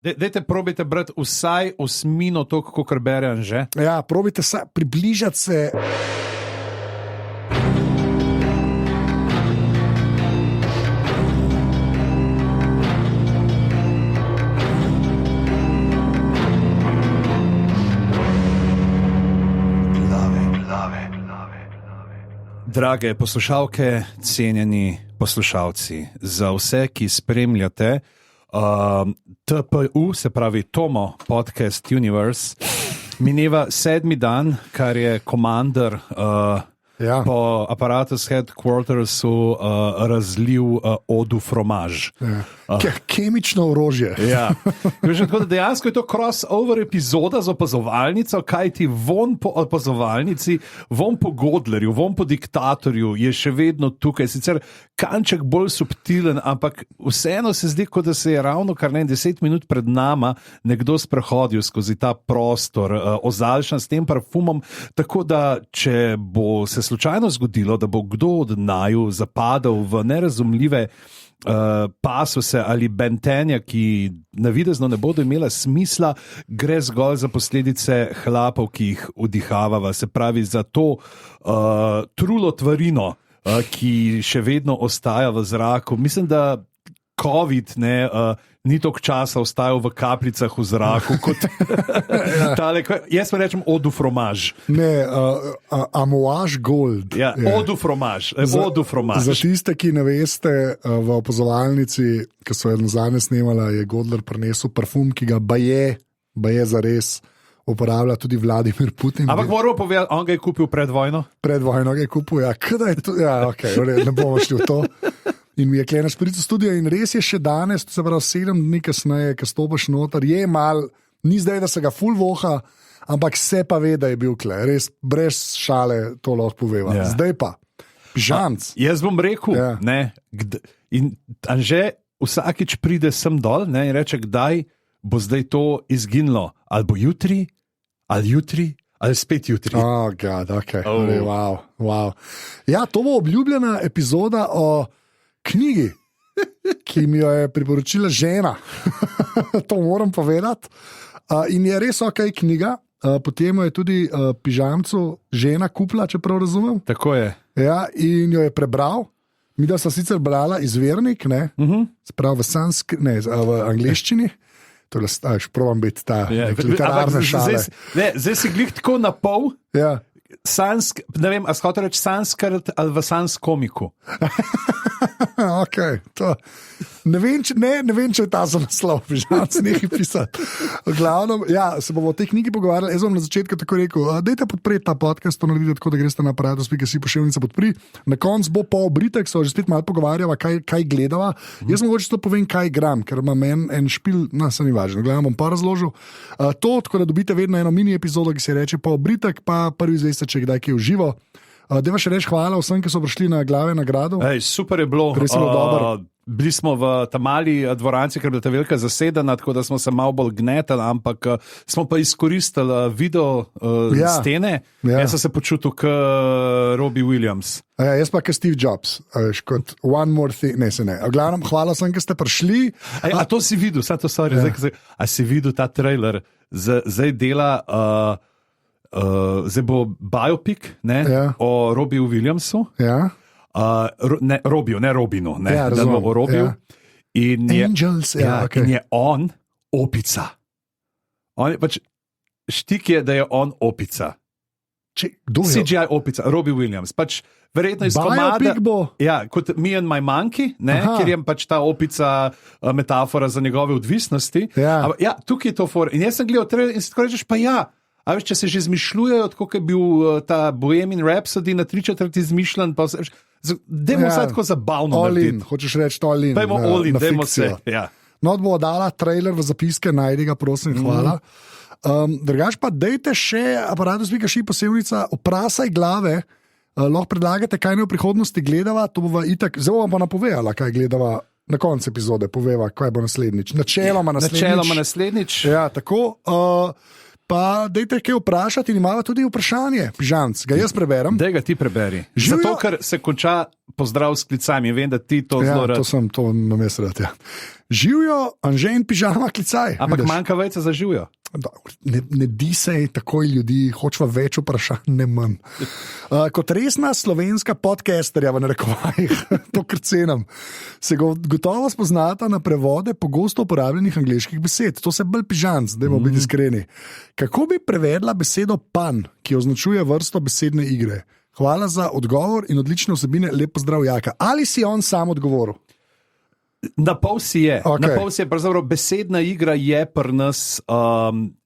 Dajte, probajte brati vsaj osmino to, kako berem že. Ja, probajte se približati se. Drage poslušalke, cenjeni poslušalci, za vse, ki spremljate TPU, se pravi Tomo Podcast Universe, mineva 7. dan, kar je komander po Apparatus Headquartersu razlil odu fromaž. Kemično orožje. Ja. Tako da dejansko je to crossover epizoda z opazovalnico, kaj ti von po opazovalnici, von po Godlerju, von po diktatorju je še vedno tukaj. Sicer kanček bolj subtilen, ampak vseeno se zdi, kot da se je ravno kar 10 minut pred nama nekdo sprehodil skozi ta prostor, ozaljšan s tem parfumom, tako da če bo se slučajno zgodilo, da bo kdo od naju zapadel v nerazumljive pasuse ali bentenja, ki navidezno ne bodo imela smisla, gre zgolj za posledice hlapov, ki jih vdihavava, se pravi za to trulo tvarino, ki še vedno ostaja v zraku. Mislim, da COVID ni toliko časa ostajal v kapljicah v zraku kot tale, jaz pa rečem odu fromaž. Ne, amouage gold. Ja, odu fromaž. Za tiste, ki ne veste, v opazovalnici, ki so jo nazadnje snemala, je Godler prinesel parfum, ki ga baje zares uporablja tudi Vladimir Putin. Ampak moramo povedati, on ga je kupil pred vojno? Pred vojno ga je kupil, ja. Kada je to? Ja, okej, ne bomo šli v to. In mi je klena šprica studio in res je še danes, to se pravi 7 dni kasneje, ko stopiš noter, je mal, ni zdaj, da se ga ful voha, ampak se pa ve, da je bil kle, res brez šale to lahko poveva. Ja. Zdaj pa, pižamc. Jaz bom rekel, ne, in Anže vsakič pride sem dol, ne, in reče, kdaj bo zdaj to izginilo, ali bo jutri, ali spet jutri. Oh, God, ok, wow. Ja, to bo obljubljena epizoda o knjigi, ki mi jo je priporočila žena. To moram povedati. In je res ok knjiga. Potem je tudi pižamcu žena kupila, če prav razumem. Tako je. Ja, in jo je prebral. Mi da sta sicer brala izvirnik, ne? Sprav v angleščini. To je probam biti ta literarna šala. Zdaj si glih tako na pol. Ja. Ne vem, a shote reči sanskrt ali v sanskomiku. Okay, ne vem, če je ta za naslov, pižamc, nekaj pisati. V glavnem, ja, se bomo o tej knjigi pogovarjali. Jaz bom na začetku tako rekel, dajte podpreti ta podcast, to naredite tako, da greste na Apparatus.si pošiljnica podpri. Na koncu bo po obritek, so že spet malo pogovarjava, kaj gledava. Jaz mogoče to povem, kaj igram, ker imam en špil, se ni važno. Gledam, bom pa razložil. Tako da dobite vedno eno mini epizodo, ki se reče po obritek, pa prvi zveste, če kdaj kaj uživo. Deva še reči hvala vsem, ki so prišli na Glave nagrado. Super je bilo. Bili smo v tam mali dvoranci, ker je bila ta velika zasedena, tako da smo se malo bolj gnetali, ampak smo pa izkoristili video stene. Ja. Jaz sem se počutil kot Robbie Williams. Jaz pa kot Steve Jobs. Kot one more thing. Ne. Glavnem, hvala vsem, ki ste prišli. A to si videl? A si videl ta trailer? Zdaj dela... zdaj bo biopic o Robbiju Williamsu. Ja. Ne Robinu, o Robiju. Ja. Angels, okay. In je on opica. On je pač, štik je, da je on opica. CGI opica, Robbie Williams. Pač verjetno iz komada. Ja, kot Me and My Monkey, kjer je pač ta opica metafora za njegove odvisnosti. Ja. Ampak, ja, tukaj je to for. In jaz sem gledal trailer in si tako rečeš, pa ja. A veš, če se že izmišljujejo, tako je bil ta Bohemian Rhapsody na 3/4 izmišljen, pa dajmo vse tako zabavno. All in, hočeš reči all in. Dajmo all in, dajmo se. Ja. No, bomo dala trailer v zapiske, najdi ga, prosim, hvala. Drugač pa dejte še Apparatus.si posebnica, oprasaj glave, lahko predlagate, kaj ne v prihodnosti gledava, to bova itak, zdaj bom pa napovedala, kaj gledava na koncu epizode, poveva, kaj bo naslednjič. Načeloma naslednjič. Ja, tako. Pa dajte kaj vprašati in imamo tudi vprašanje. Pižamc, ga jaz preberem. Daj ga ti preberi. Zato, ker se konča pozdrav s klicami. Vem, da ti to zelo rad. To namesto rad, ja. Živijo Anže in Pižama klicaj. Ampak manjka vejca za živijo. Ne di se takoj ljudi, hočva več vprašanj, ne manj. Kot resna slovenska podcasterja, v narekovajih, to kar cenim, se gotovo spoznata na prevode pogosto uporabljenih angleških besed. To se bolj Pižamc, dajmo biti iskreni. Kako bi prevedla besedo pan, ki označuje vrsto besedne igre? Hvala za odgovor in odlične vsebine, lep pozdrav Jaka. Ali si on sam odgovoril? Na pol si je. Okay. Na pol si je, pravzaprav besedna igra je pri nas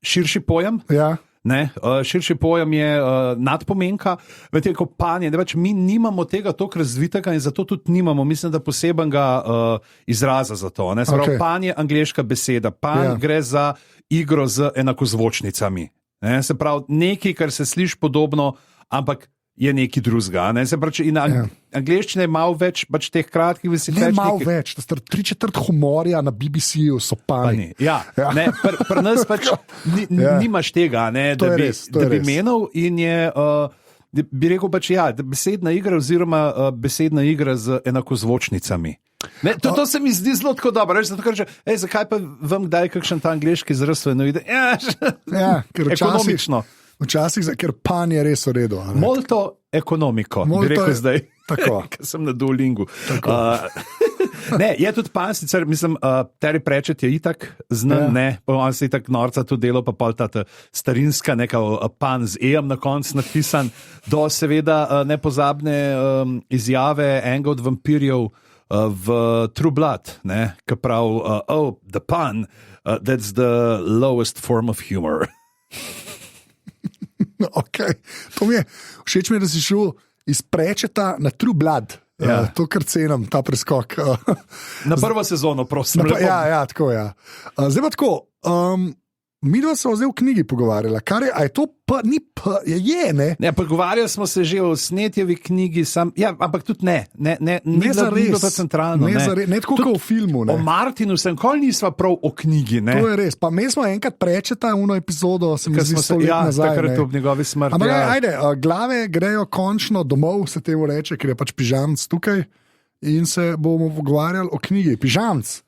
širši pojem. Ja. Širši pojem je nadpomenka, medtem ko pan je, mi nimamo tega toliko razvitega in zato tudi nimamo, mislim, da posebenega izraza za to. Okay. Pan je angleška beseda, pan gre za igro z enakozvočnicami. Se pravi, nekaj, kar se sliši podobno, ampak je nekaj drugega. Se pravi, in angleščina je malo več teh kratkih besed. Ne malo več, 3/4 humorja na BBC-ju so pani. Pri nas nimaš tega, da bi menil in je... bi rekel besedna igra oziroma besedna igra z enakozvočnicami. To se mi zdi zelo tako dobro. Zakaj pa vam kdaj kakšen ta angleški izraz ide? Ker ekonomično. Včasih, ker pan je res v redu. Molto ekonomiko, bi rekel zdaj, ker sem na Duolingu. Je tudi pan, sicer mislim, Terry Pratchett je itak znan, on se itak norca tudi delo, pa pol ta starinska neka pan z ejem na koncu napisan, do seveda nepozabne izjave enega od vampirjev v True Blood, ki pravi, the pun, that's the lowest form of humor. Okay. To mi je, všeč mi je, da si šel iz Pratchetta na True Blood. To kar cenim, ta preskok. Na prvo sezono, prosim. Tako. Zdaj pa tako, mi dva smo zdaj v knjigi pogovarjala, a je to ni ne? Ne, pogovarjali smo se že o Snetjevi knjigi, ampak tudi ne zares, to centralno. Ne tako kot v filmu. O Martinu sem nikoli nisva prav o knjigi. To je res, pa mi smo enkrat Pratchetta uno epizodo, se mi zdi 100 let nazaj. Takrat ob njegovi smrti. Ampak ajde, glave grejo končno domov, se temu reče, ker je pač Pižamc tukaj in se bomo pogovarjali o knjigi. Pižamc,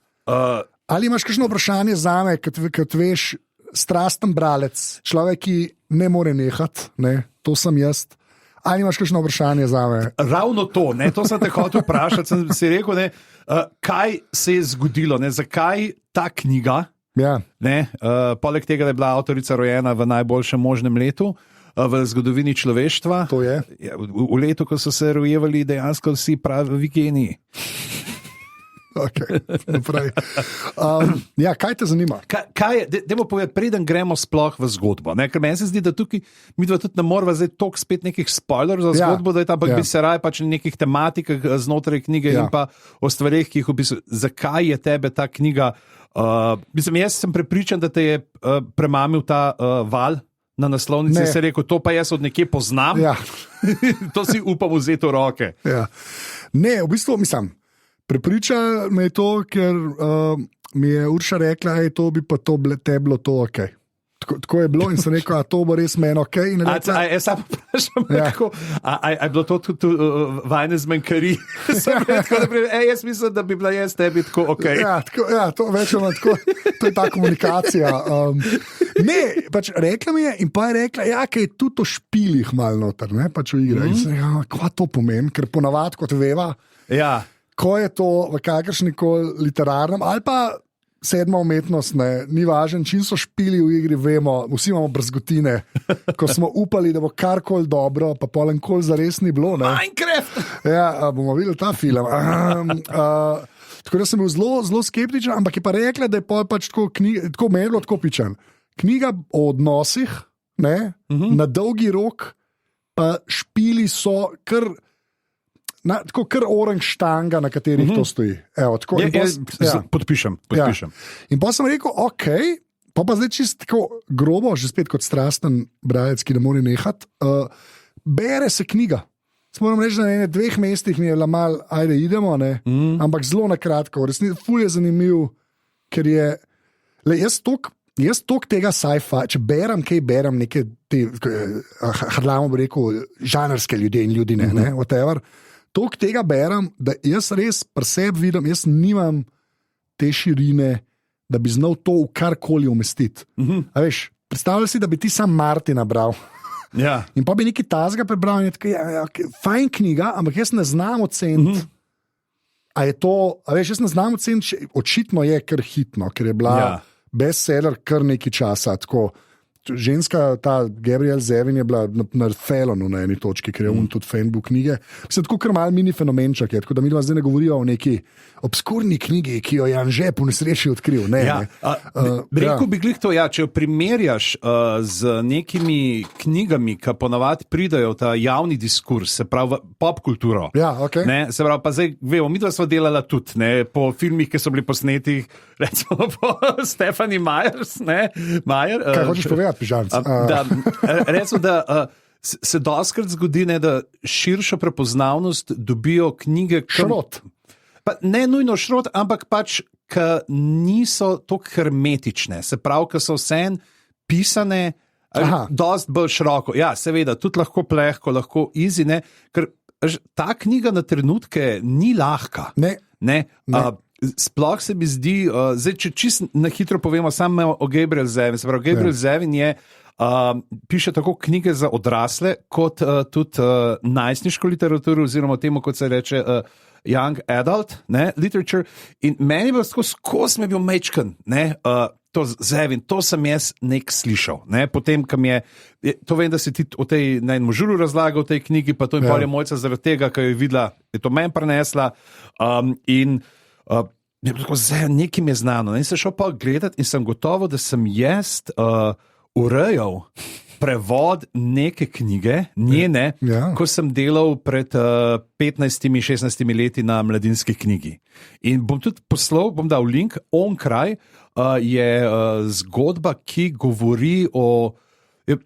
ali imaš kakšno vprašanje zame, kot veš, strasten bralec, človek, ki ne more nehati, to sem jaz. Ali imaš kakšno vprašanje zame? Ravno to sem te hotel vprašati, sem si rekel, kaj se je zgodilo, zakaj ta knjiga, poleg tega, da je bila avtorica rojena v najboljšem možnem letu v zgodovini človeštva, to je v letu, ko so se rojevali dejansko vsi pravi geniji. Okay, kaj te zanima? Dajmo povedati, preden gremo sploh v zgodbo. Ker meni se zdi, da tukaj mi dva tudi ne morava zdaj toliko spet nekih spoilerov za zgodbo, da je tam, bi se raje pač nekih tematikah znotraj knjige in pa o stvareh, ki jih opisuje. Zakaj je tebe ta knjiga? Jaz sem prepričan, da te je premamil ta val na naslovnici, se je rekel, to pa jaz od nekje poznam. To si upam vzeti v roke. Ne, v bistvu mislim, prepričal me je to, ker mi je Urša rekla, to bi pa te bilo to ok. Tako je bilo in sem rekel, to bo res meni ok. Jaz sam vprašam, je bilo to tudi vajne zmenkari? Jaz mislim, da bi bila jaz tebi tako ok. To večemo tako, to je ta komunikacija. Ne, pač rekla mi je in pa je rekla, kaj je tudi o špilih malo noter, pač v igre. In sem rekel, kva to pomeni, ker ponavad kot veva, ko je to v kakršnikoli literarnem ali pa sedma umetnost, ni važen, čim so špili v igri, vemo, vsi imamo brzgotine, ko smo upali, da bo karkoli dobro, pa polenkoli zares ni bilo. Minecraft! Bomo videli ta film. Tako da sem bil zelo skeptičen, ampak je pa rekla, da je pač tako merilo, tako pičen. Knjiga o odnosih, na dolgi rok, pa špili so tako kar oranž štanga, na katerih to stoji. Podpišem. In pa sem rekel, ok, pa zdaj čisto tako grobo, že spet kot strasten bralec, ki ne more nehati, bere se knjiga. Moram reči, da na 2 mestih mi je bila mal, ajde idemo, ampak zelo na kratko, resnično, ful je zanimiv, ker je, jaz toliko jaz toliko tega sci-fi, če berem, neke te, Harlamo bi rekel, žanrske ljudi in ljudi, ne, whatever, toliko tega berem, da jaz res pri sebi vidim, jaz nimam te širine, da bi znal to v karkoli umestiti. A veš, predstavljaj si, da bi ti sam Martina bral. Ja. In pa bi nekaj tazga prebral in je tako, fajn knjiga, ampak jaz ne znam oceniti, a je to, a veš, jaz ne znam oceniti, očitno je kar hitno, ker je bila bestseller kar nekaj časa, tako. Ženska, ta Gabriel Zevin je bila na Felonu na eni točki, ker je on tudi fan bil knjige. Mislim, tako kar mal mini fenomenčak je, tako da mi dva zdaj ne govorijo o neki obskurni knjigi, ki jo je Anže po nesreči odkril. Ne, ja. Rekel bi glih to, če jo primerjaš z nekimi knjigami, ki ponavadi pridajo v ta javni diskurs, se pravi pop kulturo. Ja, okay. Ne, se pravi, pa zdaj, vemo, mi dva sva delala tudi, ne, po filmih, ki so bili posneti, recimo po Stephanie Meyers, ne, Meyer. Kaj hočeš povedati? Recimo, da se doskrat zgodi, ne, da širšo prepoznavnost dobijo knjige, šrot. Ne nujno šrot, ampak pač, ki niso tako hermetične. Se pravi, ki so vsem pisane dosti bolj široko. Ja, seveda, tudi lahko plehko, lahko easy, ne, ker ta knjiga na trenutke ni lahka. Ne. Sploh se mi zdi, zdaj, če čisto na hitro povemo samo o Gabriel Zevin. Se pravi, Gabriel Zevin piše tako knjige za odrasle, kot tudi najstniško literaturo, oziroma temu, kot se reče young adult literature. In meni je bilo skozi me bil mečken, to Zevin, to sem jaz nek slišal. Ne? Potem, kam to vem, da si ti o tej na enem žuru razlagal v tej knjigi, pa to je bolje mojca zaradi tega, ker je videla, je to meni prenesla in nekaj mi je znano. In sem šel pa gledati in sem gotovo, da sem jaz urejal prevod neke knjige, njene, ko sem delal pred 15-16 leti na Mladinski knjigi. In bom tudi poslal, bom dal link, Onkraj je zgodba, ki govori o je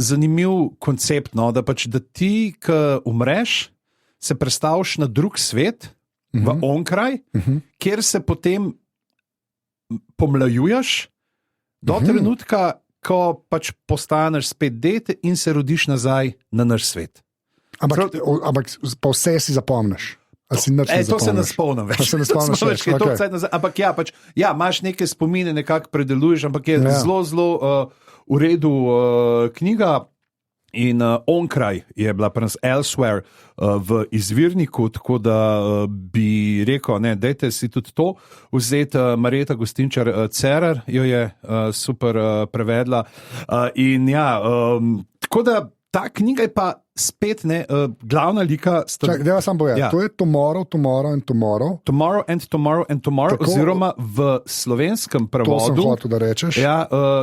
zanimiv koncept, no, da pač, da ti, ki umreš, se prestaviš na drug svet, v onkraj, kjer se potem pomlajuješ do trenutka, ko pač postaneš spet dete in se rodiš nazaj na naš svet. Ampak pa vse si zapomniš. To se ne spomnim več. Ampak imaš neke spomine, nekako predeluješ, ampak je zelo v redu knjiga. In Onkraj je bila pri nas Elsewhere v izvirniku, tako da bi rekel, dajte si tudi to vzeti. Marjeta Gostinčar-Cerar jo je super prevedla. In tako da ta knjiga je pa spet glavna lika. Deva sam povedati, to je Tomorrow and Tomorrow. Tomorrow and Tomorrow and Tomorrow, tako, oziroma v slovenskem prevodu. To sem hotel, da rečeš.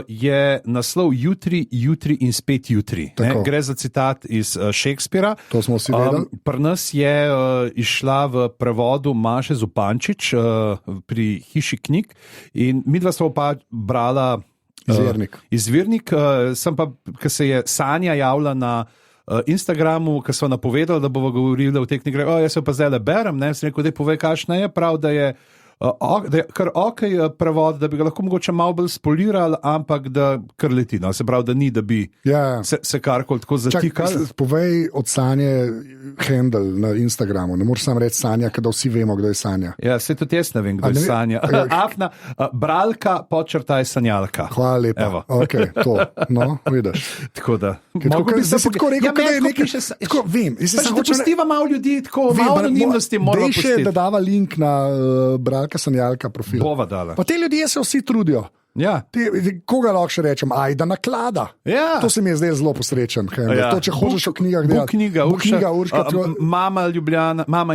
Je naslov Jutri, jutri in spet jutri. Gre za citat iz Shakespearea. To smo vsi vedeli. Pri nas je išla v prevodu Maše Zupančič pri Hiši knjig in midva sva pa brala Izvirnik. Sem pa, ko se je Sanja javila na Instagramu, ko so napovedali, da bomo govorili o tej knjigi, jaz se pa zdaj le berem, sem rekel, da povej, kakšna je, prav, da je kar prevod, da bi ga lahko mogoče malo bolj spolirali, ampak da kar leti, se pravi, da ni, da bi se karkoli tako zatikali. Povej od Sanje handle na Instagramu, ne moreš sam reči Sanja, kada vsi vemo, kdo je Sanja. Ja, se tudi jaz ne vem, kdo je Sanja. Afna, bralka, podčrtaj sanjalka. Hvala lepa. Ok, to, vidiš. Tako da. Zdaj si tako rekel, kaj je nekaj, tako vem. Da pustiva malo ljudi, tako malo anonimnosti moramo pustiti. Dej še, da dava link na sanjalka profil. Pa te ljudje se vsi trudijo. Ja. Koga lahko še rečem? Ajda naklada. Ja. To se mi je zdaj zelo posrečen. To, če hočeš o knjigah delati. Knjiga, Urška. Mama in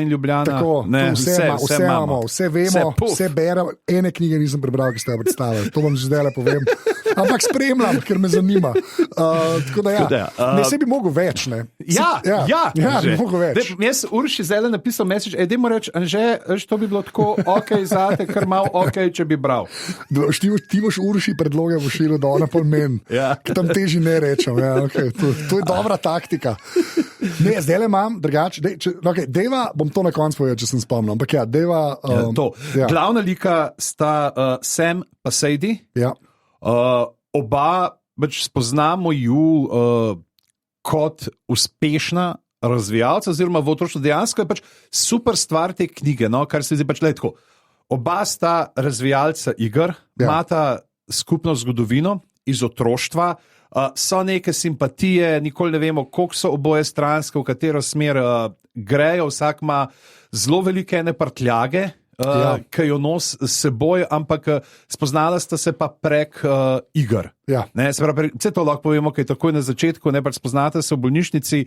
Ljubljana. Tako, vse imamo, vse vemo, vse berem. Ene knjige nisem prebral, ki ste jo predstavili. To vam že zdaj le povem. Ampak spremljam, ker me zanima. Tako da ne se bi mogel več. Ne bi mogel več. Jaz Urši zdaj napisal message, dajmo reči, Anže, to bi bilo tako ok zate, ker malo ok, če bi bral. Ti boš Urši predloge pošiljal, da ona pol meni. Ki tam teži ne rečem. To je dobra taktika. Ne, zdaj le imam drugače. Deva, bom to na koncu povedal, če sem spomnil. Ampak Deva... Glavna lika sta Sam pa Sadie. Ja. Oba pač spoznamo ju kot uspešna razvijalca, oziroma v otroštvu dejansko je pač super stvar te knjige, no, kar se zdi pač tako. Oba sta razvijalca iger, imata skupno zgodovino iz otroštva, so neke simpatije, nikoli ne vemo, koliko so oboje stranske, v katero smer grejo, vsak ima zelo velike ene prtljage, ki jo nos s seboj, ampak spoznala sta se pa prek iger. Ne, se pravi, vse to lahko povemo, kaj takoj na začetku, ne pač spoznate se v bolnišnici,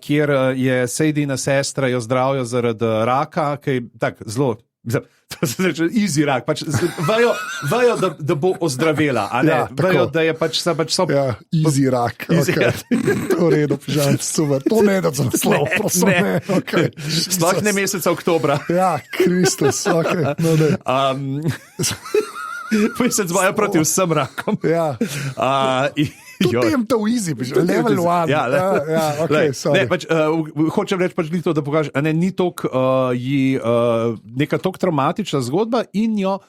kjer je Sadina sestra, jo zdravijo zaradi raka, ki je tak zelo, to se reče easy rak, pač vejo, da bo ozdravela, a ne, vejo, da je pač so... Ja, easy rak, to redo, pižam, super, to ne da za naslov, prosim, ne, okay. Sploh ne meseca oktobra. Ja, Kristus, ok, no ne. Mesec boja proti vsem rakom. Ja. Tudi jim to easy, level one. Okay, ne, pač, hočem reči pač to, da pokaže, ni tok, neka tok traumatična zgodba in jo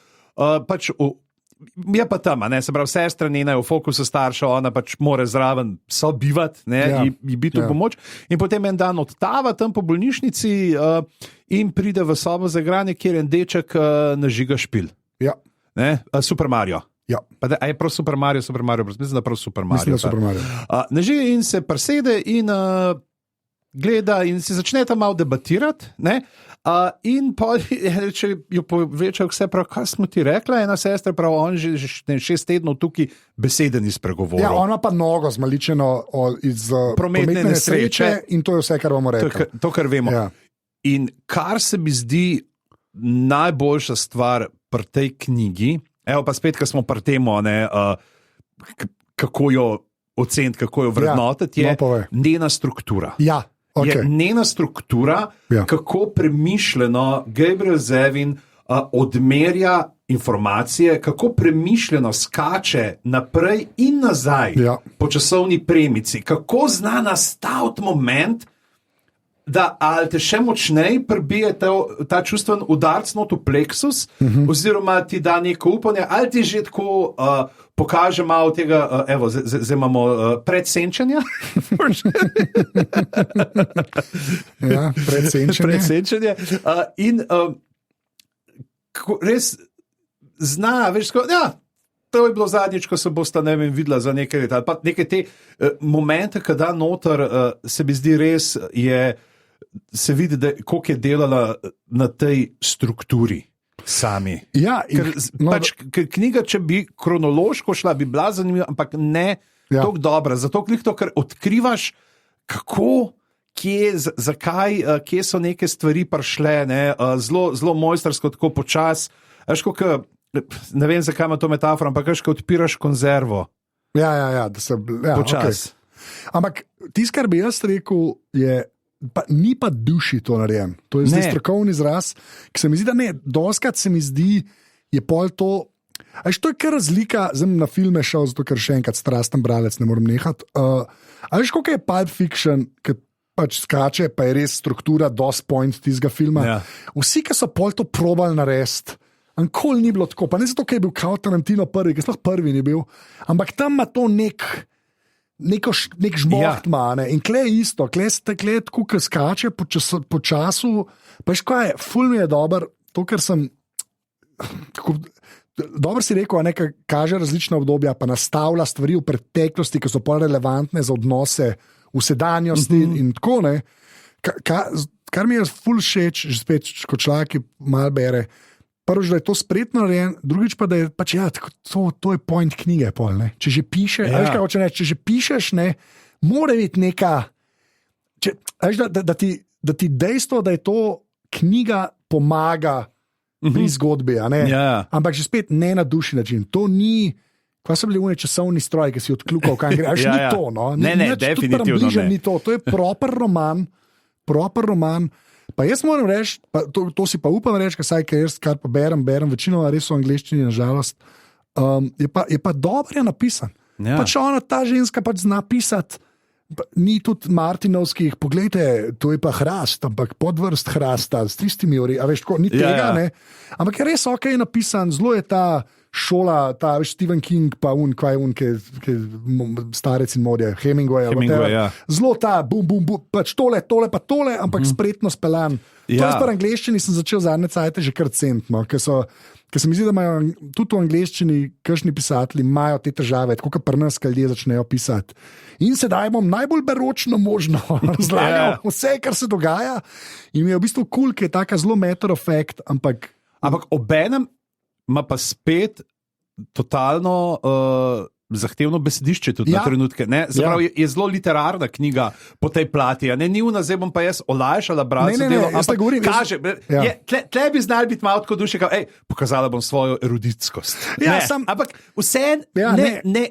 pač je pa tam, ne, se pravi, sestra njena je v fokusu starša, ona pač more zraven sobivati, ji biti v pomoč in potem en dan odtava tam po bolnišnici in pride v sobo za igranje, kjer en deček nažiga špil. Ja. Ne? Super Mario. Ja. A je prav Super Mario, mislim, da prav Super Mario. Mislim, da Super Mario. Nažiga in se presede in gleda in si začne tam malo debatirati, ne? In pa če jo povečal vse prav, kaj smo ti rekla, ena sestra prav, on že 6 tednov tukaj besede ni spregovoril. Ja, ona pa nogo zmaličeno iz prometne nesreče in to je vse, kar bomo rekli. To, kar vemo. Ja. In kar se mi zdi najboljša stvar pri tej knjigi, evo pa spet, ko smo pri temo, kako jo oceniti, kako jo vrednotiti, je njena struktura. Ja, okay. Je njena struktura, kako premišljeno Gabriel Zevin odmerja informacije, kako premišljeno skače naprej in nazaj po časovni premici, kako zna nastaviti moment, da ali te še močneje prebije ta čustven udarc not v pleksus, oziroma ti da neko upanje, ali ti že tako pokaže malo tega, evo, zdaj imamo predsenčanja. Ja, predsenčanje. In res zna, veš, to je bilo zadnjič, ko se bosta, ne vem, videla za nekaj let, ali pa neke te momente, kada noter se mi zdi res se vidi, koliko je delala na tej strukturi sami. Ja, ker knjiga, če bi kronološko šla, bi bila zanimiva, ampak ne tako dobra. Zato ker odkrivaš, kako, kje, zakaj, kje so neke stvari prišle, zelo mojstrsko, tako počas. Ne vem, zakaj ima to metafora, ampak ko odpiraš konzervo. Ja, da se počas. Okay. Ampak tisto, kar bi jaz rekel, je ni pa duši to narejen. To je zdaj strokovni izraz, ki se mi zdi, da ne, doskrat se mi zdi, je pol to, to je kar razlika, zdaj na filme šel, zato ker še enkrat strasten bralec, ne morem nehati. Koliko je Pulp Fiction, ki pač skače, pa je res struktura dos point tistega filma. Ja. Vsi, ki so pol to probali narediti, nikoli ni bilo tako, pa ne zato, ker je bil kao Tarantino prvi, ker sploh prvi ni bil, ampak tam ima to nek žmoht ima, in kle je isto, kle je tako, ki skače po času, pa veš kaj je, ful mi je dober, to, ker sem dobro si rekel, nekaj kaže različna obdobja, pa nastavlja stvari v preteklosti, ki so pa relevantne za odnose v sedanjosti in tako, ne, kar mi je ful všeč, že spet, ko človek malo bere, prvič, da je to spretno narejen, drugič pa, da je pač, to je point knjige, pol, ne. Če že piše, če že pišeš, ne, mora biti neka, da ti dejstvo, da je to knjiga pomaga pri zgodbi, a ne. Ampak že spet ne na duši način. To ni, kaj so bili oni časovni stroj, ki si odkljukal, kaj gre, ni to, no. Ne, definitivno ne. Ni to je proper roman, Pa jaz moram reči, to si pa upam reči, ker jaz kar pa berem večino res v angleščini, nažalost, je pa dobro napisan. Ja. Pač ona, ta ženska pač zna pisati Ni tudi Martinovskih, poglejte, to je pa hrast, ampak podvrst hrasta s tistimi ori, a veš, tako, ni tega, ne. Ampak je res ok napisan, zelo je ta šola, ta veš, Stephen King, pa ki starec in modje, Hemingway, zelo ta bum, pač tole, pa tole, ampak spretno speljan. To je pa v angleščini sem začel zadnje cajte že kar centno, ker se mi zdi, da imajo tudi v angleščini kakšni pisatelji imajo te težave, tako kot pri nas, ki ljudje začnejo pisati. In sedaj bom najbolj beročno možno razlagal vse, kar se dogaja. In mi je v bistvu kul, ki je taka zelo matter of fact, ampak obenem ima pa spet totalno zahtevno besedišče tudi na trenutke. Zaprav, je zelo literarna knjiga po tej plati. Ni zdaj bom pa jaz olajšala bralce delo, ampak kaže, tle bi znali biti malo tako duše, pokazala bom svojo eruditskost. Ampak vse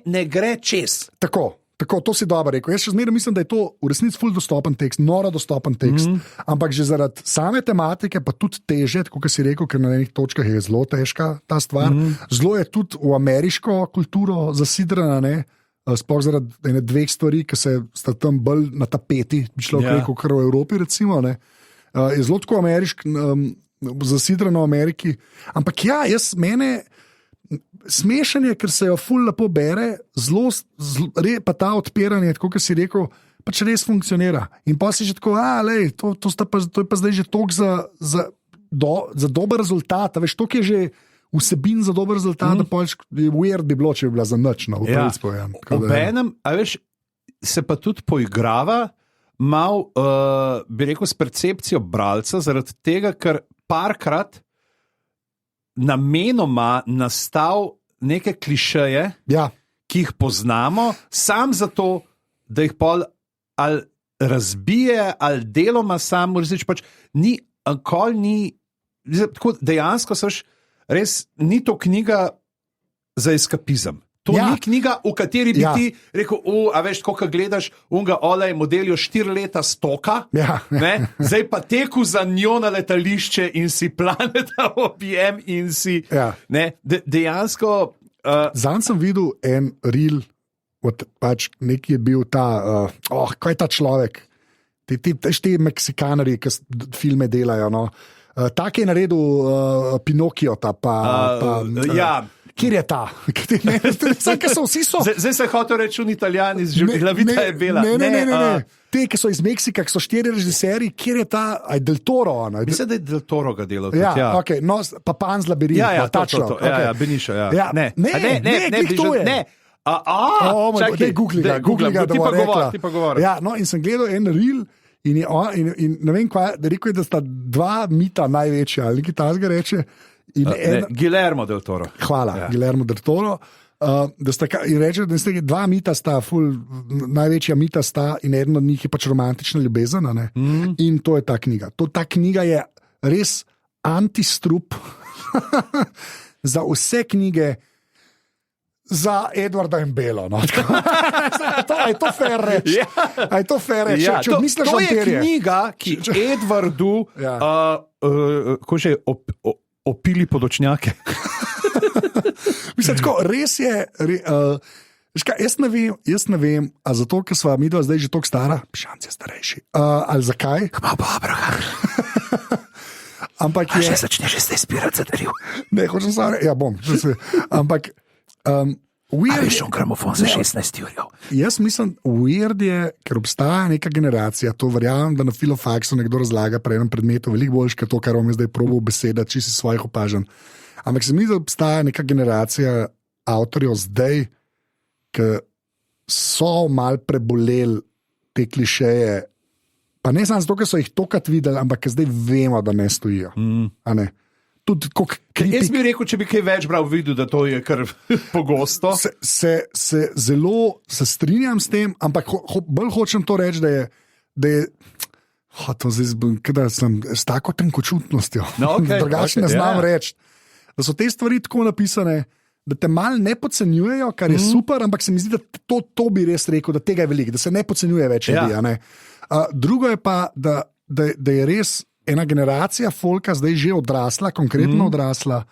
ne gre čez. Tako, to si dobro rekel. Jaz še zmeraj mislim, da je to v resnici ful dostopen tekst, noro dostopen tekst, ampak že zaradi same tematike pa tudi teže, tako kot si rekel, ker na enih točkah je zelo težka ta stvar. Zelo je tudi v ameriško kulturo zasidrana, ne? Sploh zaradi ene dveh stvari, ki se sta tam bolj na tapeti, bi človek rekel, kar v Evropi recimo, ne? Je zelo tako zasidrano v Ameriki, ampak mene smešanje, ker se jo ful lepo bere, pa ta odpiranje, tako kot si rekel, pač res funkcionira. In pa si že tako, to je pa zdaj že toliko za dober rezultat, veš, toliko je že vsebin za dober rezultat, da pač weird bi bilo, če bi bila za nič, no, v pravic povem. Obenem, veš, se pa tudi poigrava mal, bi rekel, s percepcijo bralca, zaradi tega, ker parkrat namenoma nastal neke klišeje, ki jih poznamo, sam zato, da jih pol ali razbije, ali deloma sam, pač dejansko res ni to knjiga za eskapizem. To ni knjiga, v kateri bi ti rekel, a veš, koliko gledaš modelijo 4 leta stoka, zdaj pa teku za njo na letališče in si planeta objem in si, dejansko... Zanj sem videl en reel, pač neki je bil ta, kaj je ta človek, te Meksikanari, ki filme delajo, no. Tak je naredil Pinokio, kjer je ta? Zdaj se je hotel reči v Italijani, glavita je bela. Ne. Te, ki so iz Meksika, ki so 4 režiserji, kjer je ta, Del Toro? Mislim, da je Del Toro ga delal. Okay, no, pa Pan's Labirint. Ta človek. Benišo, Ne, to je. Čakaj, Google ga, da bo rekla. No, in sem gledal en reel, in ne vem kva, da rekel je, da sta 2 mita največja, ali nekaj tazga reče. Guillermo del Toro. Hvala, Guillermo del Toro. In reče, da sta 2 mita sta, največja mita sta, in eden od njih je pač romantična ljubezen. In to je ta knjiga. Ta knjiga je res antistrup za vse knjige za Edwarda in Belo. No. Je to fair reči. Je to fair reči. To je knjiga, ki Edwardu ko že opili podočnjake. Mislim, tako, res je. Jaz ne vem, a zato, ker sva midva zdaj že toliko stara, Pišanc je starejši. Ali zakaj? Hvala pa, Abraham. Ampak je... Še začneš zdaj spirati zadaril. Ne, hočem stvari. Ja, bom. Ampak... Ali še on gramofon za 16 jurjev? Jaz mislim, weird je, ker obstaja neka generacija, to verjamem, da na filofaksu nekdo razlaga pri enem predmetu veliko boljš, kot to, kar bom zdaj probal beseda, če si svojih opažen. Ampak se mi zdi, da obstaja neka generacija avtorjev zdaj, ki so mal preboleli te klišeje, pa ne samo zato, ker so jih tokrat videli, ampak zdaj vemo, da ne stojijo. A ne? Jaz bi rekel, če bi kaj več bral, videl, da to je kar pogosto. Se zelo strinjam s tem, ampak bolj hočem to reči, da je to zdaj sem s tako tenkočutnostjo, drugače ne znam reči, da so te stvari tako napisane, da te mal ne podcenjujejo, kar je super, ampak se mi zdi, da to bi res rekel, da tega je veliko, da se ne podcenjuje več ljudi. Drugo je pa, da je res ena generacija folka zdaj že odrasla, konkretno odrasla,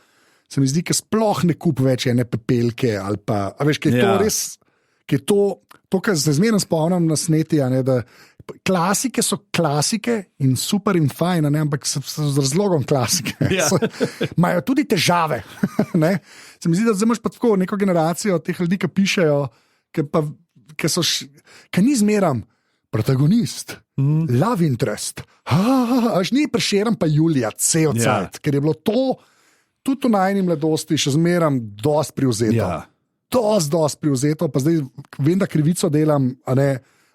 se mi zdi, ki sploh ne kup več ene pepelke ali pa, a veš, ki je to res, ki je to to, kar se zmeraj spomnim na sneti, da klasike so klasike in super in fajn, ampak so z razlogom klasike. Ja. Imajo tudi težave. Se mi zdi, da zdaj imaš pa tako neko generacijo teh ljudi, ki pišejo, ki ni zmeram protagonist, love interest, až ni Prešeren pa Julija, cel cajt, ker je bilo to tudi v najni mladosti še zmeram dosti privzeto. Ja. Dosti privzeto, pa zdaj vem, da krivico delam,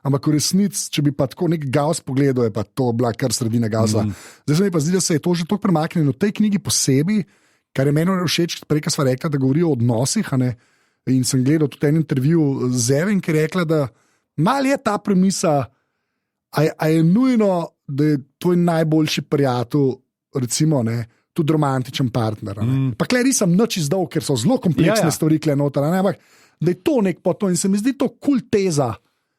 ampak v resnici, če bi pa tako nek Gauss pogledal, je pa to bila kar sredina Gaussa. Zdaj se mi pa zdi, da se je to že toliko premaknilo v tej knjigi posebej, kar je meni všeč, prej, ko sva rekla, da govorijo o odnosih, in sem gledal tudi en intervju z Even, ki je rekla, da malo je ta premisa, a je nujno, da je tvoj najboljši prijatelj, recimo, tudi romantičen partner. Pa kle nisem nič izdal, ker so zelo kompleksne stvari kle noter, ampak da je to nek potom in se mi zdi to kul teza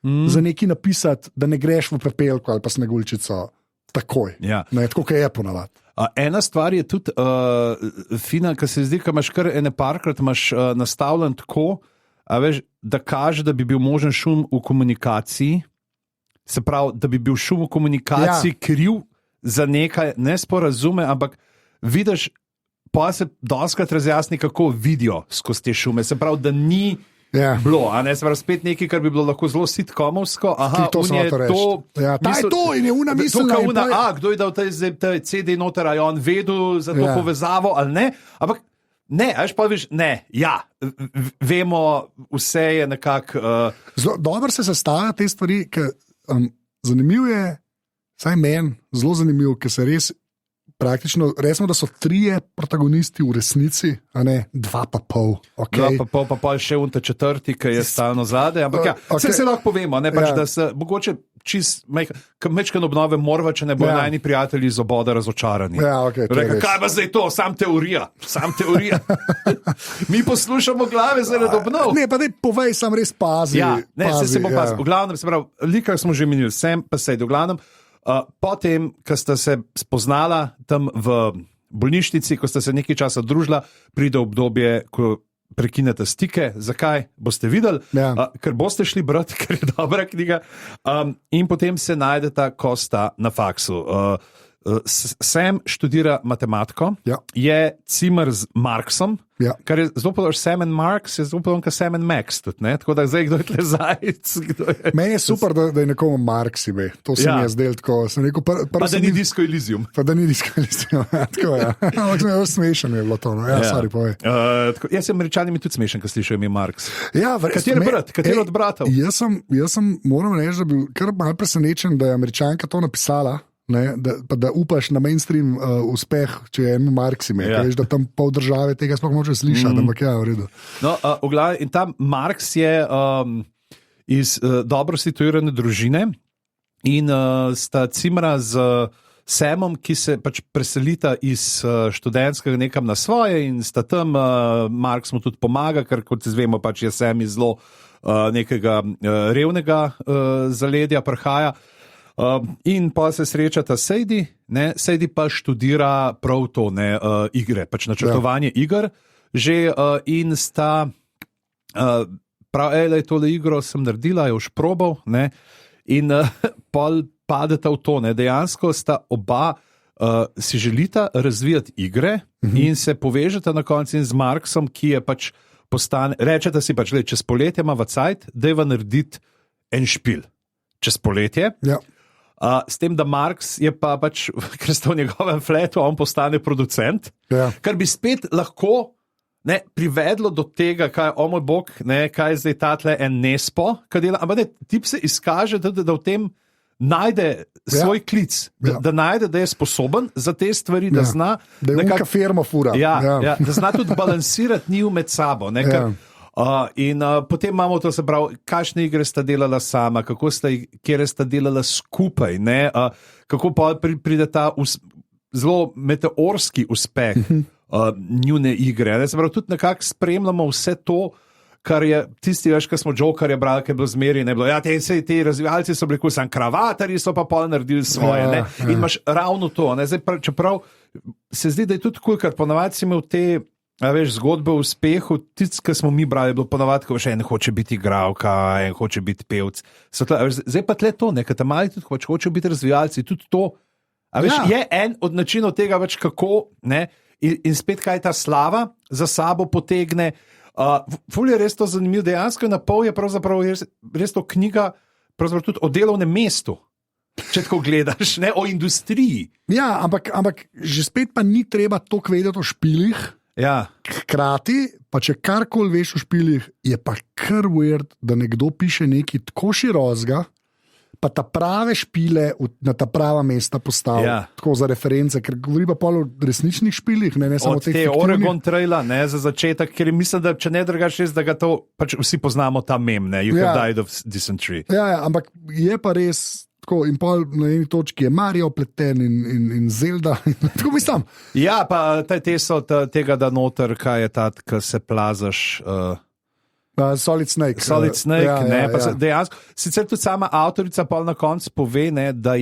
za nekaj napisati, da ne greš v pepelko ali pa Sneguljčico takoj. Ja. Tako, kot je ponavadi. Ena stvar je tudi fina, ker se zdi, da imaš kar ene parkrat nastavljen tako, da kaže, da bi bil možen šum v komunikaciji, se pravi, da bi bil šum v komunikaciji kriv za nekaj nesporazume, ampak vidiš, pa se doskrat razjasni, kako vidijo skozi te šume. Se pravi, da ni bilo, se pravi, spet nekaj, kar bi bilo lahko zelo sitcomovsko. Aha, to je to. Ta je to in je una mislila. Kdo je dal ta CD noter, a je on vedel za to povezavo ali ne, ampak ne, až pa viš, ne, vemo, vse je nekako... Dobro se sestavlja te stvari, ker zanimivo je, saj meni, zelo zanimivo, ker se res praktično, resmo, da so 3 protagonisti v resnici, a ne 2,5. Okay. 2,5, pa še unta 4, ki je stalno zadaj, ampak se lahko povemo, da se mogoče mečkan obnove morva, če ne bojo najni prijatelji iz oboda razočarani. Kaj pa zdaj to? Sam teorija. Mi poslušamo glave zaradi obnov. Ne, pa daj povej, sam res pazi. Se bo pazil. V glavnem, se pravi, lika smo že menili, sem pa sej, v glavnem, potem, ko sta se spoznala tam v bolnišnici, ko sta se nekaj časa družila, pride obdobje, ko prekinete stike. Zakaj? Boste videli, ker boste šli brati, ker je dobra knjiga. In potem se najdeta, ko sta na faksu. Sam študira matematiko, je cimer z Marksom, kar je zelo podobno, Sam and Marx je zelo podobno, kot Sam and Max. Tudi, tako da zdaj, kdo je tle zajec? Meni je super, da je nekomu Marx ime. To se mi je zdel tako. Pa da ni Disco Elysium. Pa da ni Disco Elysium. Tako je. Ampak smešen je bilo to. Sorry, povej. Jaz sem Američanim tudi smešen, ko slišal ime Marx. Kateri od bratov? Jaz sem, moram reči, da bil kar malo presenečen, da je Američanka to napisala. Da upaš na mainstream uspeh, če je en Marx ime, veš, da tam pol države tega sploh moče slišati, ampak v redu. No, in ta Marx je iz dobro situirane družine in sta cimra z Samom, ki se pač preselita iz študentskega nekam na svoje in sta tam, Marx mu tudi pomaga, ker kot izvemo, pač je Sam iz zelo nekega revnega zaledja prihaja. In pa se srečata Sadie, Sadie pa študira prav to, igre, pač načrtovanje iger, že in sta prav, tole igro sem naredila, je už probal, in pol padeta v to, dejansko sta oba si želita razvijati igre in se povežeta na koncu z Marksom, ki je pač rečeta si pač, čez poletje ima v cajt, dajva narediti en špil. Čez poletje. S tem, da Marx je pa pač, ker sta v njegovem fletu, on postane producent, kar bi spet lahko privedlo do tega, kaj je, o moj bog, kaj je zdaj tatle en Nespo, ampak tip se izkaže, da v tem najde svoj klic, da najde, da je sposoben za te stvari, da zna... Da je neka firma fura. Da zna tudi balansirati njiju med sabo, in potem imamo to, se pravi, kakšne igre sta delala sama, kjer sta delala skupaj, kako pa pride ta zelo meteorski uspeh njune igre. Se pravi, tudi nekako spremljamo vse to, kar je tisti, kar smo Jokerje brali, ki je bilo zmeri, ti razvijalci so bili sam kravatari, so pa pol naredili svoje. In imaš ravno to. Zdaj, čeprav se zdi, da je tudi kul, ker ponavadi si imel te A veš, zgodbe o uspehu, tisti, ki smo mi brali, je bilo ponavadi, ko še en hoče biti igralka, en hoče biti pevc. Zdaj pa tle to, ker tam mali tudi hočejo biti razvijalci, tudi to. A veš, je en od načinov tega, več kako, ne, in spet kaj ta slava za sabo potegne. Ful je res to zanimivo, dejansko na pol je pravzaprav res to knjiga pravzaprav tudi o delovnem mestu. Če tako gledaš, ne, o industriji. Ja, ampak že spet pa ni treba toliko vedeti o špilih. Ja. Hkrati, pa če karkoli veš o špilih, je pa kar weird, da nekdo piše nekaj tako širozga, pa ta prave špile na ta prava mesta postavlja. Tako za reference, ker govori pa pol o resničnih špilih, ne samo teh fiktivnih. Oregon Traila, ne, za začetek, ker mislim, da če ne drugače res, da ga to, pač vsi poznamo ta mem, ne, you have died of dysentery. Ja, ampak je pa res... In pol na eni točki je Mario pleten in Zelda. Tako mislim. Ja, pa te so tega, da noter, kaj je ta, ki se plazaš. Solid Snake. Solid Snake, ne. Pa dejansko, sicer tudi sama avtorica pol na koncu pove, ne, da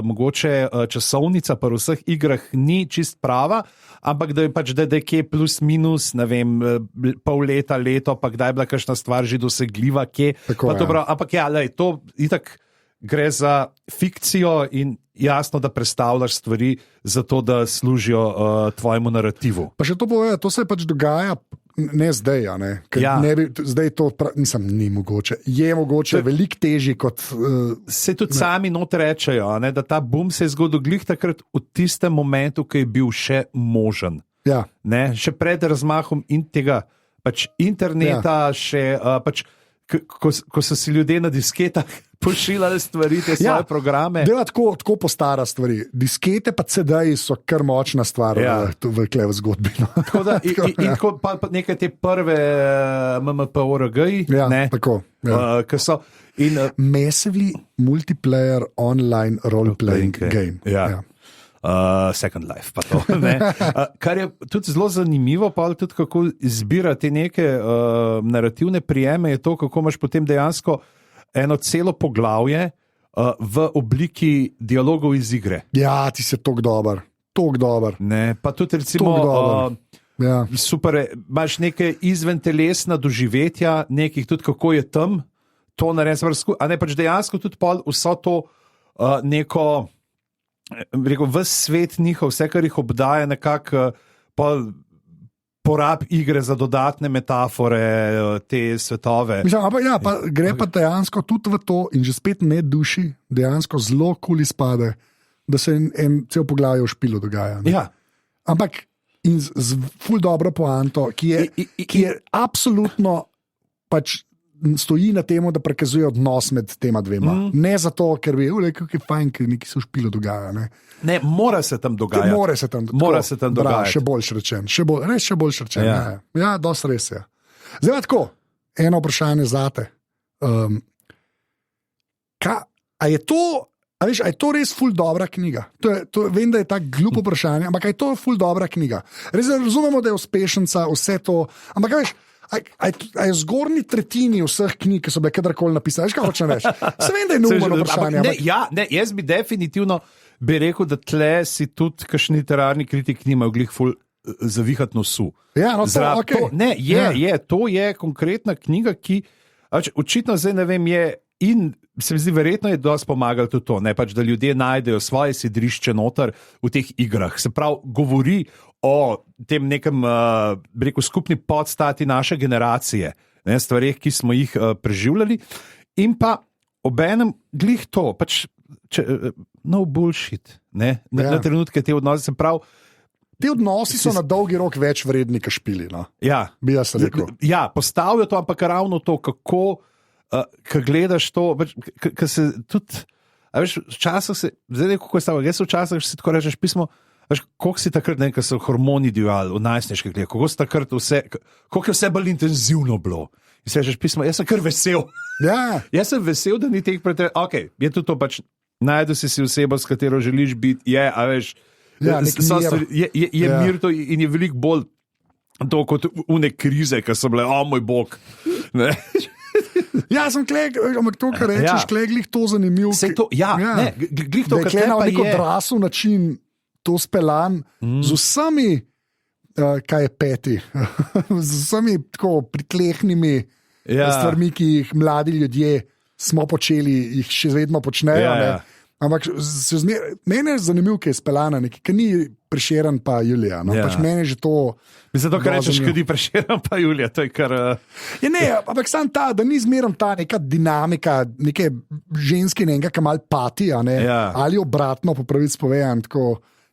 mogoče časovnica pa v vseh igrah ni čist prava, ampak da je pač da je kje plus minus, ne vem, pol leta, leto, pa kdaj je bila kakšna stvar že dosegljiva, kje. Tako, ampak to itak gre za fikcijo in jasno, da predstavljaš stvari zato, da služijo tvojemu narativu. Pa še to povedati, to se pač dogaja ne zdaj, ne? Ne bi, zdaj to ni mogoče. Je mogoče veliko težje kot... Se tudi sami not rečejo, ne, da ta boom se je zgodil glih takrat v tistem momentu, ki je bil še možen. Ja. Ne? Še pred razmahom in tega pač interneta, še pač ko so si ljudje na disketah pošiljali stvari, te svoje programe. Dela tako postara stvari. Diskete pa CD-ji so kar močna stvar v zgodbi. No. Tako da, in pa nekaj te prve MMORPG-ji, tako. Ki so... Massively multiplayer online role-playing game. Second Life, pa to. Kar je tudi zelo zanimivo, pa tudi kako izbirati neke narativne prijeme, je to, kako imaš potem dejansko eno celo poglavje v obliki dialogov iz igre. Ja, ti si tok dober. Pa tudi recimo super, imaš neke izventelesna doživetja, nekih tudi kako je tam, to narediti, a ne pač dejansko tudi pol vso to neko ves svet njihov, vse, kar jih obdaja, nekako porab igre za dodatne metafore, te svetove. Mislim, pa gre pa dejansko tudi v to, in že spet ne duši, dejansko zelo kul izpade, da se en cel poglavje v špilu dogaja. Ja. Ampak in z ful dobro poanto, ki je absolutno pač stoji na tem, da prikazuje odnos med tema dvema. Ne zato, ker bi rekel, da je fajn, ker nekaj se v špilu dogaja. Ne, mora se tam dogajati. Mora se tam dogajati. Še boljš rečen. Še boljš rečen. Ja, dosti res je. Zdaj tako, eno vprašanje zate. A je to res ful dobra knjiga? Vem, da je tako glupo vprašanje, ampak je to ful dobra knjiga? Res razumemo, da je uspešnica, vse to, ampak veš, a je v zgornji tretjini vseh knjig, ki so bile kadarkoli napisane? Veš, kaj hočem reči? Se vem, da je neumno vprašanje. Jaz bi definitivno rekel, da tle si tudi kakšni literarni kritik nimajo glih ful zavihati nosu. Ja, no, to je konkretna knjiga, ki očitno zdaj ne vem, in se mi zdi, verjetno je dosti pomagalo tudi to, ne, pač, da ljudje najdejo svoje sidrišče noter v teh igrah. Se pravi, govori o tem nekem, rekel, skupni podstati naše generacije, ne, stvareh, ki smo jih preživljali, in pa obenem glih to, pač no bullshit, ne, na trenutke te odnose, se pravi, ti odnosi so na dolgi rok več vredni, kot špili. No? Ja, bi jaz rekel. Ja, postavijo to, ampak ravno to, kako ko gledaš to, ko se tudi, a veš, včasih se, zdaj kako je stavljeno, jaz včasih si tako rečeš pismo, veš, koliko si takrat, ne, ko so hormoni divjali v najstniških letih, koliko si takrat koliko je vse bolj intenzivno bilo. In se rečeš pismo, jaz sem kar vesel. Ja. Jaz sem vesel, da ni teh je tudi to pač, najdu si osebo, s katero želiš biti, a veš, je mir to in je veliko bolj to kot une krize, ki so bile, moj bog, ne. Ja, sem ampak to, kar rečeš, glih to zanimivo. Glih to, kar je na nek odrasel način to speljan z vsemi kaj je peti. Z vsemi tako pritlehnimi stvarmi, ki jih mladi ljudje smo počeli, jih še vedno počnejo. Ja. Ampak meni je zanimivo, kaj je speljana, ki ni Prešeren pa Julija. No? Pač meni je že to. Mislim, da rečeš, da ni Prešeren pa Julija. To je kar. Ampak sam ta, da ni zmeraj ta neka dinamika, neke ženske, ki malo pati, ali obratno, po pravici povedan.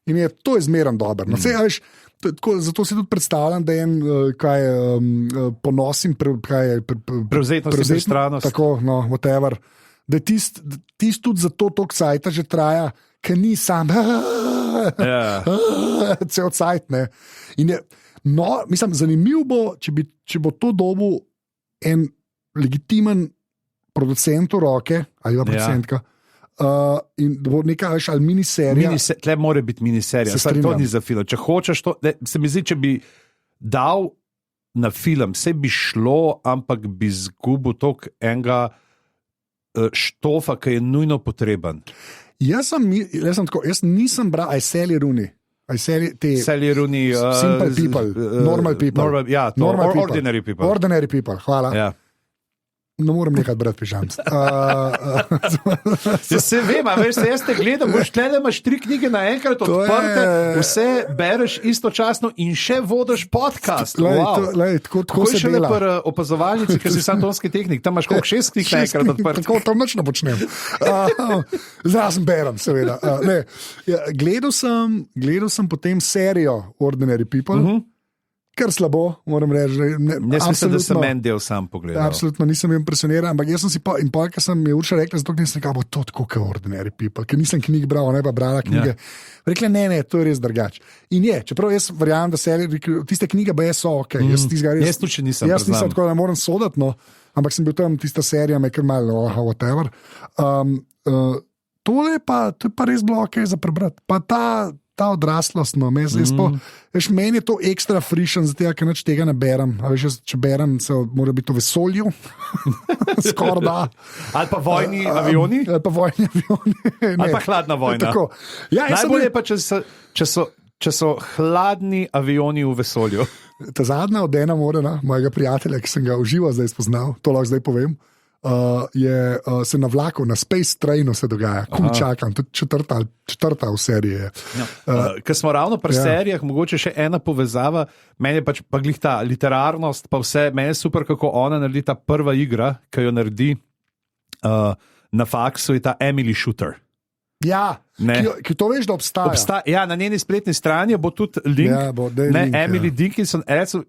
In to je zmeraj dobro. No, zato si tudi predstavljam, da je en ponosim, prevzetnost in pristranost. Tako, no, whatever. Da je tist tudi zato toliko cajta že traja, ker ni sam cel cajt. Mislim, zanimivo bo, če bo to dobil en legitimen producent v roke, ali pa producentka, in da bo neka ali miniserija. Tle mora biti miniserija, to ni za film. Če hočeš to, se mi zdi, če bi dal na film, se bi šlo, ampak bi zgubil toliko enega štofa, ki je nujno potreben. Jaz nisem bral, aj Sally Rooney. Sally Rooney, Simple People, Normal People. Ordinary People. Ordinary People, hvala. Ja. Ne morem nekaj brati pižam. Se vem, jaz te gledam, boš tle, da imaš 3 knjige naenkrat odprte, vse bereš istočasno in še vodiš podcast. Tako se šele dela. Pri opazovalnici, ker si santonski tehnik, tam imaš koliko 6 knjig naenkrat odprte. Tako tam nič ne počnem. Zrazen berem, seveda. Gledal sem potem serijo Ordinary People, kar slabo, moram reči. Jaz mislim, da sem en del sam pogledal. Absolutno nisem impresioniran, ampak jaz sem si in pa, ker sem mi Urša rekla, zato nisem rekel, bo to tako kot Ordinary People, ker nisem knjig bral, ne pa brala knjige. Rekla, ne, to je res drugače. In je, čeprav jaz verjamem, da tiste knjige so ok. Jaz tudi še nisem. Jaz nisem tako, da moram soditi, no, ampak sem bil tam tista serija, me kar malo, whatever. To je pa res bilo ok za prebrati. Pa ta odraslost, no, meni je to ekstra frišen, zato ker nič tega ne berem. Če berem, mora biti to vesolju. Skoraj da. Ali pa vojni avioni. Ali pa vojni avioni. Ali pa hladna vojna. Najbolje je pa, če so hladni avioni v vesolju. Ta zadnja od ena morena, mojega prijatelja, ki sem ga užival zdaj spoznal, to lahko zdaj povem, se na vlaku, na Space Trainu se dogaja, čakam, tudi četrta v seriji. Ker smo ravno pri serijah, mogoče še ena povezava, meni je pač pa glih ta literarnost, pa vse, meni je super, kako ona naredi ta prva igra, ki jo naredi na faksu, je ta Emily Shooter. Ja, ki to veš, da obstaja. Ja, na njeni spletni strani bo tudi link, link Emily Dickinson.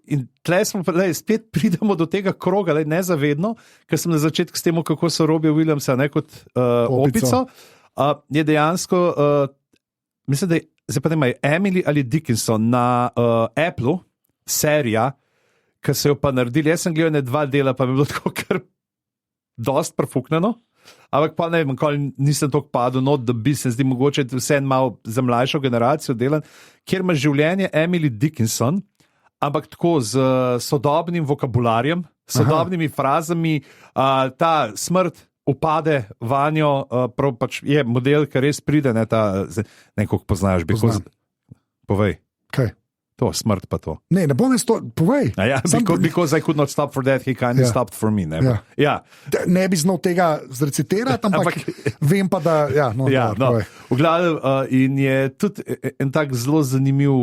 In tle smo, spet pridemo do tega kroga, nezavedno, ker sem na začetku s tem, kako so Robbie Williamsa kot opico, je dejansko, mislim, da je, zdaj pa nema, Emily ali Dickinson na Appleu, serija, ki so jo pa naredili. Jaz sem gledal 2 dela, pa mi je bilo tako kar dost profuknjeno. Ampak pa ne vem, nisem toliko padel, da bi se zdi mogoče vse malo za mlajšo generacijo delan, kjer ima življenje Emily Dickinson, ampak tako z sodobnim vokabularjem, sodobnimi frazami, ta smrt upade vanjo, prav pač je model, ki res pride, ne koliko poznaš, povej. Kaj? To, smrt pa to. Ne bom jaz to, povej. Because I could not stop for that, he kind of stopped for me. Ne bi znal tega zrecitirati, ampak vem pa, da... V glavnem, in je tudi en tak zelo zanimiv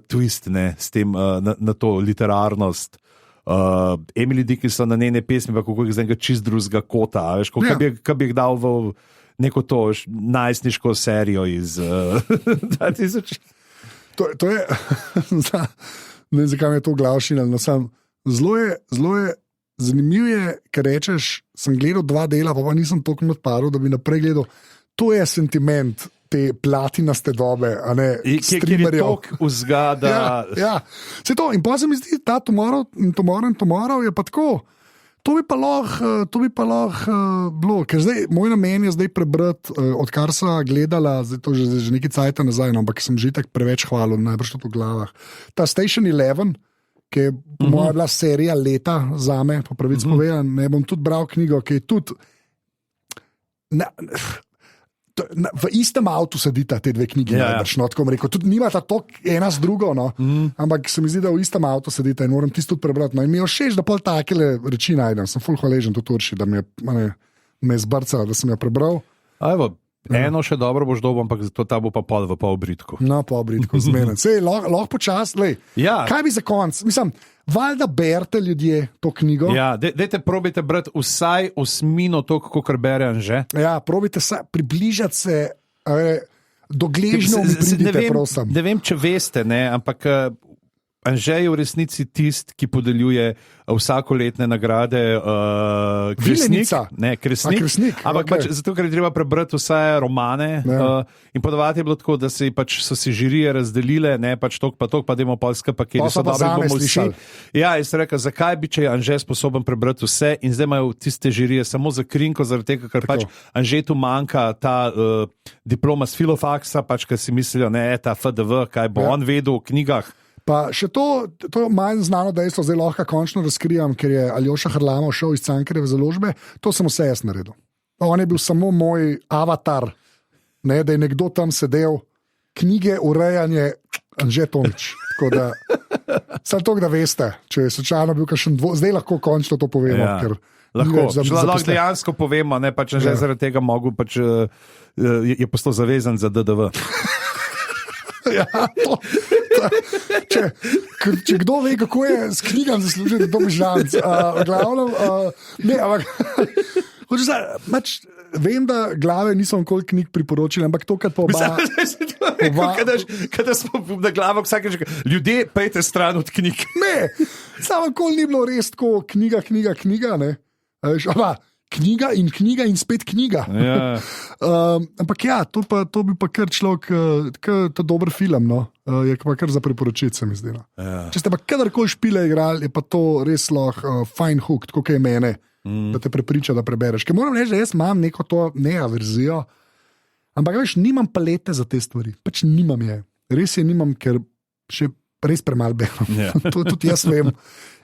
twist, s tem na to literarnost. Emily Dickinson na njene pesmi, pa kako je z enega čist drugega kota, kaj bi jih dal v neko to najstniško serijo iz 2000. To je, ne vem, zakaj mi je to glavšina, no zelo je zanimivo, ker rečeš, sem gledal 2 dela, pa nisem toliko odparil, da bi naprej gledal. To je sentiment te platinaste dobe, a ne streamerjev. Kjer je tok vzgada. Ja. Se to, in pa se mi zdi, ta tomorrow je pa tako. To bi pa lahko bilo, ker zdaj, moj namen je zdaj prebrati, odkar sem gledala, zdaj to že nekaj cajta nazaj, no, ampak sem že tak preveč hvalil, najbrž to v glavah. Ta Station 11, ki je moja bila serija leta zame, po pravici povedan, ne bom tudi bral knjigo, ki je tudi v istem avtu sedita te dve knjigi, najbrž, no, tako bom rekel. Tudi nimata to ena z drugo, no. Ampak se mi zdi, da v istem avtu sedita in moram tisto tudi prebrati. No, in mi je všeč, da pol takele reči najdem. Sem ful hvaležen tudi Urši, da me je zbrcala, da sem jo prebral. Evo, eno še dobro boš dobil, ampak ta bo pa pol v polbritku. No, polbritku, zmenen. Sej, lahko počas, lej. Ja. Kaj bi za konc? Mislim, valjda berete ljudje to knjigo. Ja, dajte probajte brati vsaj osmino to, kakor bere Anže. Ja, probajte se približati se do gležnjev, prosim. Ne vem, če veste, ne, ampak Anže je v resnici tist, ki podeljuje vsakoletne nagrade Kresnik. Kresnik. Ampak pač, zato, ker je treba prebrati vse romane in podavati je bilo tako, da so si žirije razdelile, ne pač tok, pa dajmo polska paketi, so dobri, bomo vsi. Ja, in se reka, zakaj bi, če je Anže sposoben prebrati vse in zdaj imajo tiste žirije samo za krinko, zaradi tega, ker pač Anžetu manjka ta diploma z filofaksa, pač, ker si mislijo, ne, ta FDV, kaj bo on vedel v knjigah. Pa še to je manj znano dejstvo, zdaj lahko končno razkrijam, ker je Aljoša Harlamov šel iz Cankarjeve založbe, to sem vse jaz naredil. On je bil samo moj avatar, ne, da je nekdo tam sedel, knjige, urejanje, Anže Tomič. Tako da, samo to, da veste, če je slučajno bil kakšen zdaj lahko končno to povemo. Ja. Ker lahko dejansko povemo, ne, pač Anže zaradi tega mogel, pač je postal zavezan za DDV. Ja, če kdo ve, kako je s knjigami zaslužiti, to bi žalc. Glavno, ne, ampak vem, da glave niso nikoli knjig priporočili, ampak to, kar pa Kada smo na glavo vsake že, ljudje, pejte stran od knjig. Ne, samo nikoli ni bilo res tako knjiga, ne. Knjiga in spet knjiga. Ja. Ampak ja, to bi pa kar človek, to dober film, no. Je pa kar za priporočiti, se mi zdi. No. Ja. Če ste pa kadarkoli špile igrali, je pa to res lahko fine hook, tako kot je mene, da te prepriča, da prebereš. Ker moram reči, da jaz imam neko to neaverzijo, ampak veš, nimam palete za te stvari. Pač nimam je. Res je nimam, ker še res premalo berem. Yeah. To tudi jaz vem.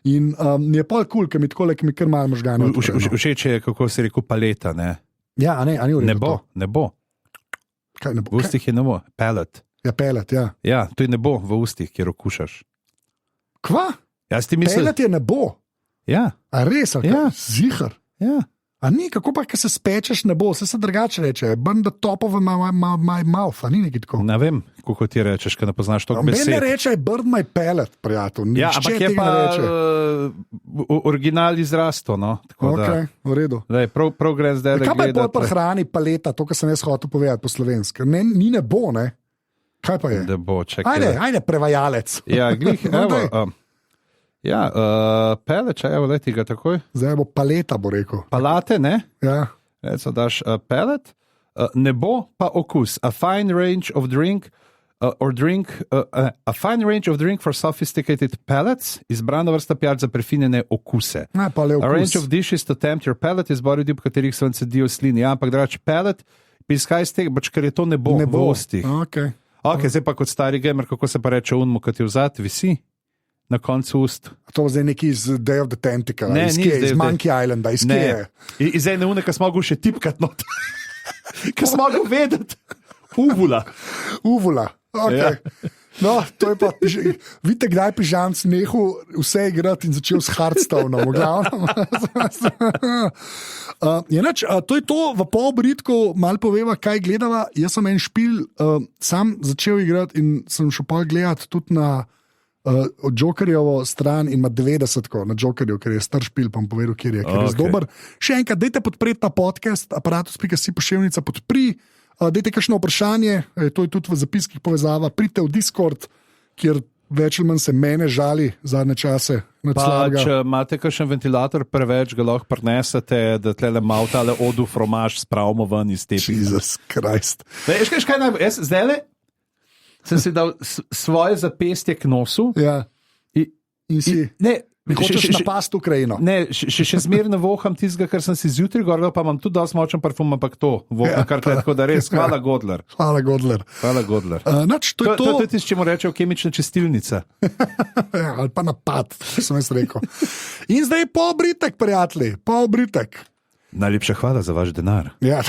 In je pol kul, ker mi tako le, ki mi kar malo možganov. Všeč je, kako si rekel, paleta, ne? Ja, a ni v redu. Ne bo. Kaj ne bo? V ustih je ne bo. Pallet. Ja, pallet, ja. Ja, to je ne bo v ustih, kjer okušaš. Kva? Ja, ti misliš? Pallet je ne bo. Ja. A res, ali ja. Zihar? Ja. A ni, kako pa, ko se spečeš, ne bo, vse se drugače reče. Burn the top of my mouth, a ni nekaj tako. Ne vem, kako ti rečeš, ker ne poznaš toliko besed. Meni reče, burn my palate, prijatelj. Ja, ampak je pa original izrasto, no. Ok, v redu. Daj, prav gre zdaj, da gledate. Kaj pa je bolj prehrani paleta, to, kar sem jaz hotel povedati po slovenski? Ni ne bo, ne? Kaj pa je? Ne bo, čekaj. Ajde, prevajalec. Ja, glih, evo. Ja, peleč, evo, daj ti ga takoj. Zdaj bo paleta, bo rekel. Palate, ne? Ja. Reco daš pelet, ne bo pa okus. A fine range of drink a fine range of drink for sophisticated palates, izbrana vrsta pijač za prefinjene okuse. Pa le okus. A range of dishes to tempt your palate, izbor ljudi, po katerih se vam cedijo slini. Ja, ampak drač pelet, piskaj z tega, ker je to ne bo v ustih. Ok, zdaj pa kot stari gamer, kako se pa reče unmu, kot je vzad, visi? Na koncu ust. A to je zdaj neki iz Day of the Tentacle, ne, iz Monkey Islanda, iz kje? Iz ene une, ki smo mogli še tipkati not. Ki smo mogli vedeti. Uvula, ok. Ja. No, to je pa, vidite, kdaj pižanc nehal vse igrati in začel s Hearthstoneom, v glavnem. To je to, v polbritku malo poveva, kaj gledava. Jaz sem en špil sam začel igrati in sem šel pa gledati tudi na od Jokerjevo stran in ima 90 na Jokerju, ker je star špil, pa bom povedal, kjer je res dober. Še enkrat, dajte podpreti ta podcast, aparatus.si pošiljnica podpri, dajte kakšno vprašanje, to je tudi v zapiskih povezava, pridite v Discord, kjer več ali manj se mene žali zadnje čase. Če imate kakšen ventilator preveč, ga lahko prinesete, da tle malo tale odu fromaž spravimo ven iz tepi. Jesus Christ. Veš kaj najbolj, jaz zdajle sem si dal svoje zapestje k nosu. Ja. In si hočeš napast Ukrajino. Ne, še zmerno voham tistega, kar sem si zjutraj govoril, pa imam tudi dosti močen parfum, ampak to voham kar tako da res. Hvala Godler. Hvala Godler. To je tisto, čemu rečejo kemična čistilnica. Ja, ali pa napad, sem jaz rekel. In zdaj polbritek, prijatelji, polbritek. Najlepša hvala za vaš denar. Ja.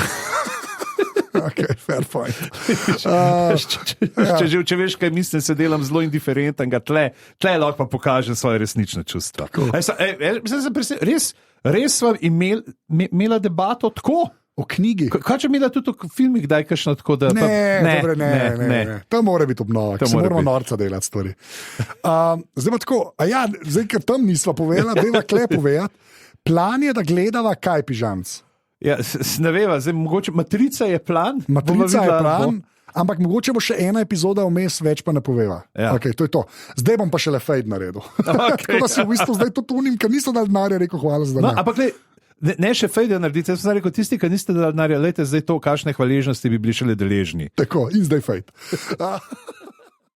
Okay, fair point. Če veš, kaj mislim, se delam zelo indiferentnega, tle lahko pa pokažem svoje resnične čustva. Res sva imela debato tako? O knjigi. Kaj če imela tudi v filmih, kdaj kakšno tako, da... Ne. To mora biti obnova, ker se moramo norca delati stvari. Zdaj pa tako, zdaj, ker tam nisva povedala, deva kle povedati, plan je, da gledava kaj, Pižamc? Ja, ne veva, zdaj mogoče Matrica je plan. Matrica je plan, ampak mogoče bo še ena epizoda vmes, več pa ne poveva. Ja. Okay, to je to. Zdaj bom pa šele fade naredil. Tako da si v bistvu zdaj to tunim, ker niso dali denarja, rekel hvala za denar. No, ampak ne še fade narediti, jaz sem rekel, tisti, ki niste dali denarja, lejte zdaj to, kakšne hvaležnosti bi bili šele deležni. Tako, in zdaj fade.